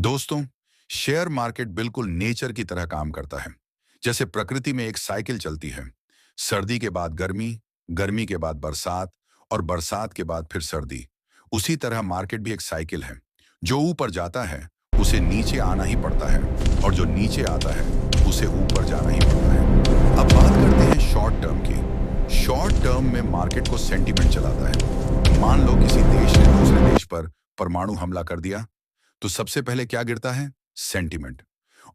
दोस्तों, share market बिल्कुल nature की तरह काम करता है। जैसे प्रकृति में एक साइकिल चलती है। सर्दी के बाद गर्मी, गर्मी के बाद बरसात और बरसात के बाद फिर सर्दी। उसी तरह मार्केट भी एक साइकिल है। जो ऊपर जाता है उसे नीचे आना ही पड़ता है और जो नीचे आता है उसे ऊपर जाना ही पड़ता है। अब बात करते हैं शॉर्ट टर्म की। शॉर्ट टर्म में मार्केट को सेंटीमेंट चलाता है। मान लो किसी देश ने दूसरे देश पर परमाणु हमला कर दिया, तो सबसे पहले क्या गिरता है? सेंटीमेंट।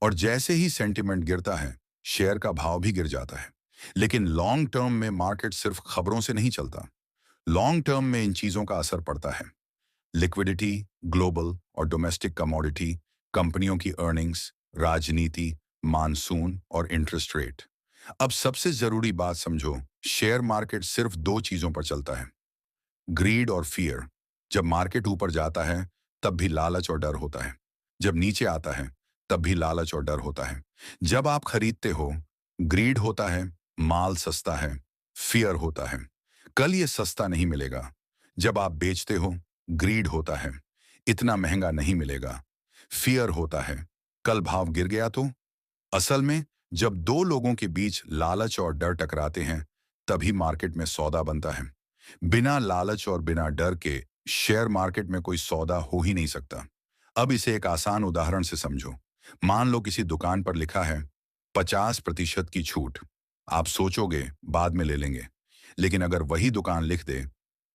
और जैसे ही सेंटीमेंट गिरता है, शेयर का भाव भी गिर जाता है। लेकिन लॉन्ग टर्म में मार्केट सिर्फ खबरों से नहीं चलता। लॉन्ग टर्म में इन चीजों का असर पड़ता है। लिक्विडिटी, ग्लोबल और डोमेस्टिक कमोडिटी, कंपनियों की अर्निंग्स, राजनीति, मानसून और इंटरेस्ट रेट। अब सबसे जरूरी बात समझो, शेयर मार्केट सिर्फ दो चीजों पर चलता है, ग्रीड और फियर। जब मार्केट ऊपर जाता है तब भी लालच और डर होता है। जब नीचे आता है तब भी लालच और डर होता है। जब आप खरीदते हो, ग्रीड होता है, माल सस्ता है। फियर होता है, कल ये सस्ता नहीं मिलेगा। जब आप बेचते हो, ग्रीड होता है, इतना महंगा नहीं मिलेगा। फियर होता है, कल भाव गिर गया तो। असल में जब दो लोगों के बीच लालच और डर टकराते हैं, तभी मार्केट में सौदा बनता है। बिना लालच और बिना डर के शेयर मार्केट में कोई सौदा हो ही नहीं सकता। अब इसे एक आसान उदाहरण से समझो। मान लो किसी दुकान पर लिखा है 50% की छूट। आप सोचोगे बाद में ले लेंगे। लेकिन अगर वही दुकान लिख दे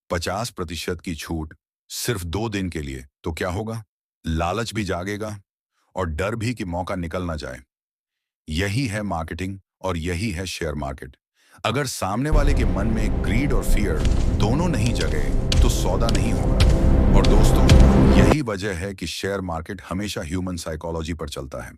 50% की छूट सिर्फ 2 दिन के लिए, तो क्या होगा? लालच भी जागेगा और डर भी कि मौका निकल ना जाए। यही है मार्केटिंग और यही है शेयर मार्केट। अगर सामने वाले के मन में ग्रीड और फियर दोनों नहीं जगे तो सौदा नहीं होगा। और दोस्तों, यही वजह है कि शेयर मार्केट हमेशा ह्यूमन साइकोलॉजी पर चलता है।